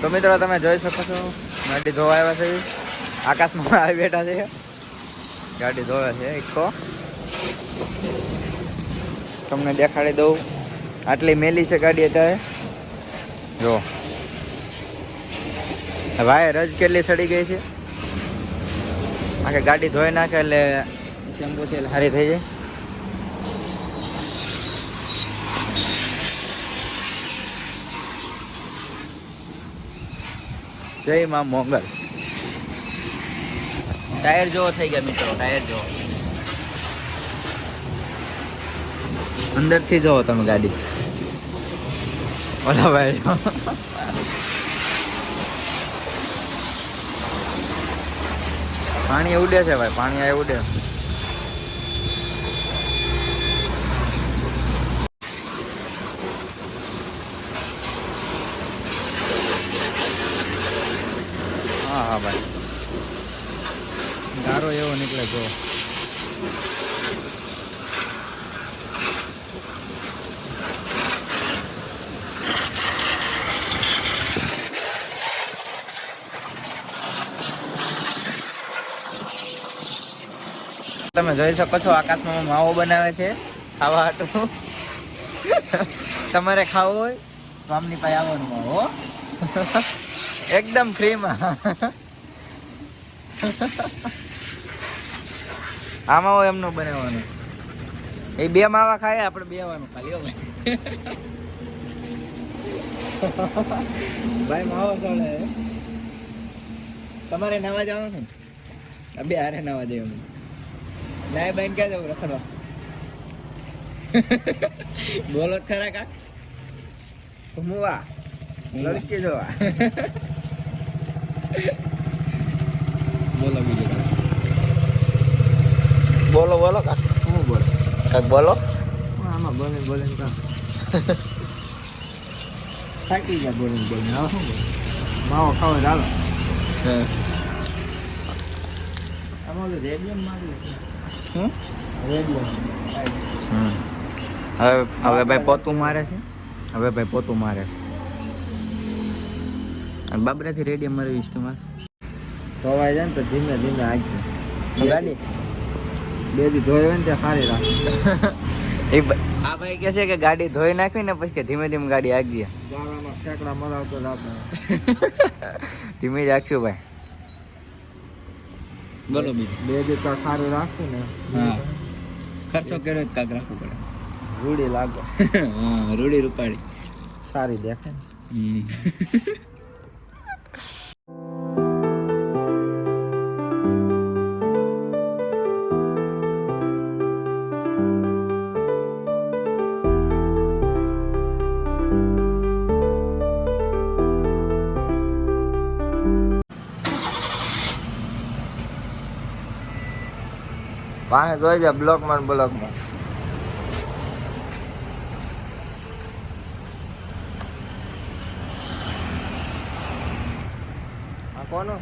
તો મિત્રો તમે જોઈ શકો છો ગાડી ધોવા આવ્યા છે, આકાશમાં આવી બેઠા છે, ગાડી ધોવે છે. ઇકો તમને દેખાડી દઉં, આટલી મેલી છે ગાડી અત્યારે. જો વાયર જ કેટલી સડી ગઈ છે. આખી ગાડી ધોઈ નાખે એટલે શેમ્પુ છે એટલે સારી થઈ જાય. જય માં મોગલ. ટાયર જોવો થઈ ગયા મિત્રો, ટાયર જોવો. અંદરથી જોવો તમે ગાડી. ઓલા ભાઈ પાણી ઉડે છે ભાઈ, પાણી આ ઉડે. હા હા ભાઈ, ગારો એવો નીકળે જો. તમે જોઈ શકો છો આકાશમાં માવો બનાવે છે ખાવા હાટું. તમારે ખાવું હોય તો આમની પાસે આવવાનું માવો એકદમ ફ્રીમાં. આ માવો એમનો બનાવવાનો. એ બે માવા ખાય, આપણે બેવાનું ખાલી. ભાઈ માવો ચાલે. તમારે નાવા જવાનું ને? બે હારે નાવા જવાનું. નાય બેન ક્યાં જવું રખડવા? બોલો ખરા કા મુવા લડકી જોવા. બોલો બીજું કા બોલો બોલો કા હું બોલો કાક બોલો. આમાં બોલે બોલે કા થાકી ગયા બોલે બોલે. હા શું માવો ખાવો ચાલો. આમાં રેડિયમ મારી હવે ભાઈ પોતું મારે છે. હવે ભાઈ પોતું મારે છે. બાબરાથી રેડિયમ મારવીશ તમારે ધોવાઈ જાય ને તો ધીમે ધીમે આગળ ગાડી બે દી ધોઈ હોય ને ત્યાં સારી રાખે. આ ભાઈ કહે છે કે ગાડી ધોઈ નાખવી ને પછી કે ધીમે ધીમે ગાડી આગજી. ગાળામાં ઠેકડા મરાવતો આપણે ધીમે જ રાખશું ભાઈ. બોલો બીજું. બે દી તો સારું રાખવું ને. હા ખર્ચો કર્યો કાક રાખવું પડે. રૂડી લાગો. હા રૂડી રૂપાડી સારી દેખે ને. વાહ જોઈ જા બ્લોકમાં બ્લોકમાં. આ કોનો?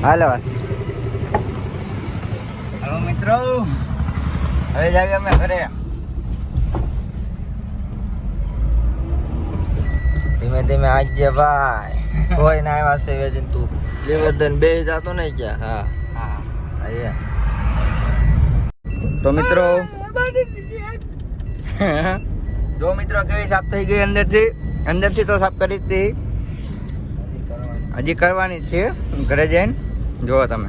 હાલો હાલો મિત્રો, હવે જાવી અમે ઘરે. ધીમે ધીમે આજે ભાઈ કોઈ ના આવ્યા છે વેજન તું લેવર્ધન બે જાતો નહીં ક્યાં. હા હા આયે. તો મિત્રો જો મિત્રો કેવી સાફ થઈ ગઈ અંદરથી તો સાફ કરી હતી, હજી કરવાની છે ઘરે જઈને. જુઓ તમે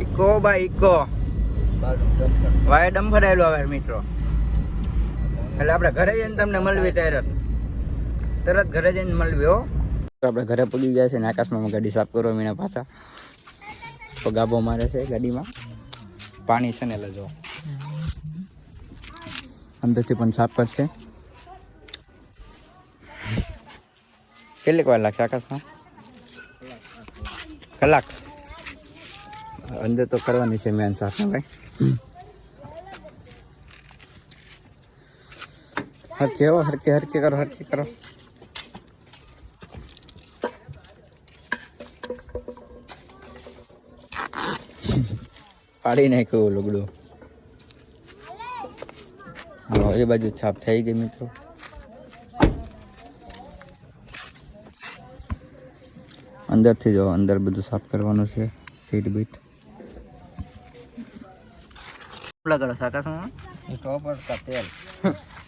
ઇકો ભાઈ ઇકો વાય ડમ્ફર આવેલો હવે મિત્રો. એટલે આપણે ઘરે જઈને તમને મળવી તરત ઘરે જઈને મળવી હો. આપણે ઘરે પગી ગયા છે ને આકાશમાં ગાડી સાફ કરવા મીના પાછા તો ગાબો મારે છે ગાડીમાં. પાણી છે ને એટલે જો અંદરથી પણ સાફ કરશે. કેટલીક વાર લાગશે આકાશમાં? કલાક. અંદર તો કરવાની છે મેન સાફ ને ભાઈ. હરકે કરો. પાડી નાખ્યું લુગડું. હા એ બાજુ છાપ થઈ ગઈ મિત્રો. અંદરથી જો અંદર બધું સાફ કરવાનું છે. સીટ બીટ લગાડો સાકાશમાં એ ટોપર કા તેલ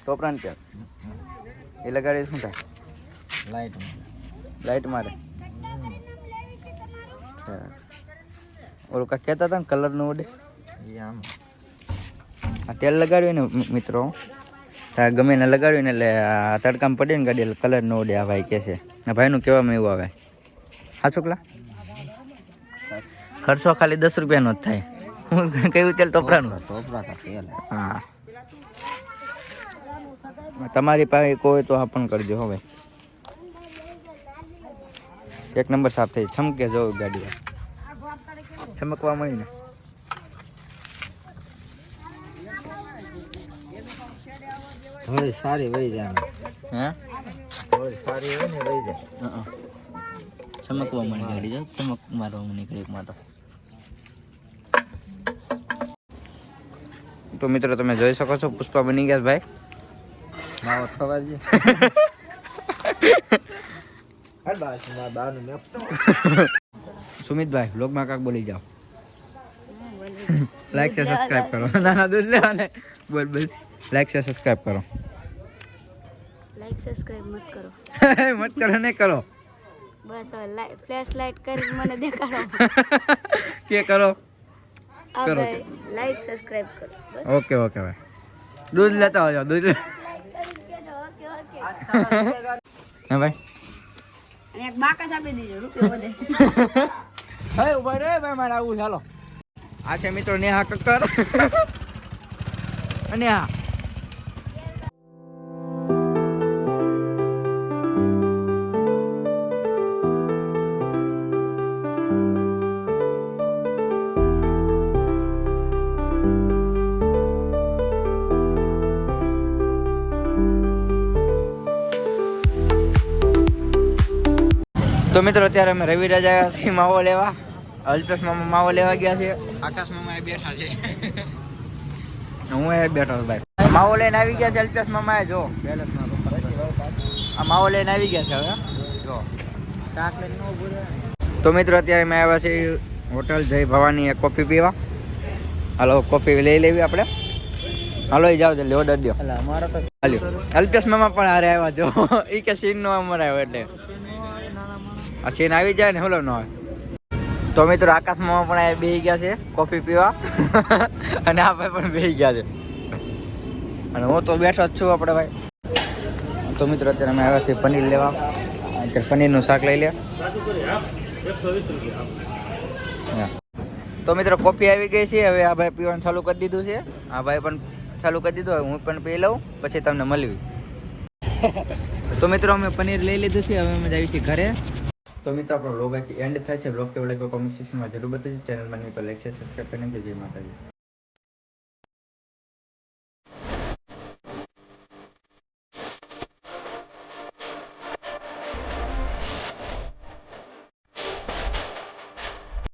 ટોપરાન તેલ એ લગાડી શું થાય? લાઈટ મારે. ઓલું કાંઈ કહેતા હતા ને કલરનું ઉડે એ આમ આ તેલ લગાડ્યું ને મિત્રો, ગમે ને લગાડ્યું ને એટલે આ તડકામાં પડ્યું ને ગાડી એટલે કલર ન ઉડે. આ ભાઈ કહે છે. આ ભાઈનું કહેવામાં એવું આવે. હા છોકલા ખર્ચો ખાલી 10 રૂપિયાનો જ થાય. હું કયું તેલ? ટોપરાનું. ટોપરા કા તેલ. હા તમારી પાસે કોઈ તો આ પણ કરજો હવે. એક નંબર સાફ થઈ છમકે જો ગાડી ચમકવા મળી ને. થોડી સારી વહી જાય. હે થોડી સારી હોય ને વહી જાય. ચમકવા મળી ગાડી જો ચમક મારવા નીકળી એકમાં તો મિત્રો તમે જોઈ શકો છો પુષ્પા બની ગયા ભાઈ. માવો ખબર છે. સુમિતભાઈ બ્લોગમાં કાક બોલી જાઓ. લાઈક છે સબસ્ક્રાઇબ કરો. નાના દૂધ લેવાને બોલ બોલ. લાઈક છે સબસ્ક્રાઇબ કરો. લાઈક સબસ્ક્રાઇબ મત કરો. મત કરો ને કરો. બસ હવે ફ્લેશ લાઈટ કરી મને દેખાડો. કે કરો હવે લાઈક સબસ્ક્રાઇબ કરો. બસ ઓકે ઓકે ભાઈ. દૂધ લેતા આવજો દૂધ. Okay okay. હે ભાઈ અને એક બાકસ આપી દીજો રૂપિયો વધે. હવે ઉભા રે ભાઈ મારે આવું ચાલો. આ છે મિત્રો નેહા કક્કર અને આ તો મિત્રો અત્યારે અમે રવિરાજ આવ્યા છીએ માવો લેવા. અલ્પેશ મામા માવો લેવા ગયા છે. આકાશ મામા બેઠા છે. હું એ બેઠો છું ભાઈ. માવો લઈને આવી ગયા છે અલ્પેશ મામા. જો આ માવો લઈને આવી ગયા છે. હવે જો શાક લઈને નો ઉભો રહે. તો મિત્રો અત્યારે અમે આવ્યા છીએ હોટલ જય ભવાની એક કોફી પીવા. હાલો કોફી લઈ લેવી આપણે. હાલો એ જાઓ જલ્દી ઓર્ડર દો. એટલે અમારો તો હાલ્યો અલ્પેશ મામા પણ હારે આવ્યા. જો એ કે સીન નો અમારે આવ્યો એટલે આ સીન આવી જાય ને હલો ન આવે. તો મિત્રો આકાશ મામા પણ આ બેસી ગયા છે કોફી પીવા અને આ ભાઈ પણ બેસી ગયા છે અને હું તો બેઠો જ છું આપણે ભાઈ. તો મિત્રો અત્યારે અમે આવ્યા છીએ પનીર લેવા. અત્યારે પનીરનું શાક લઈ લે. તો મિત્રો કોફી આવી ગઈ છે. હવે આ ભાઈ પીવાનું ચાલુ કરી દીધું છે. આ ભાઈ પણ ચાલુ કરી દીધું. હવે હું પણ પી લઉં પછી તમને મળવી. તો મિત્રો અમે પનીર લઈ લીધું છે. હવે અમે જઈએ છીએ ઘરે. તો મિત્રો આપણો બ્લોગ એન્ડ થાય છે. બ્લોગ કેવો લાગ્યો કોમેન્ટ સેક્શનમાં જરૂર બતાવજો. ચેનલમાં નહીં તો લાઈક છે સબસ્ક્રાઈબ કરીને જય માતાજી.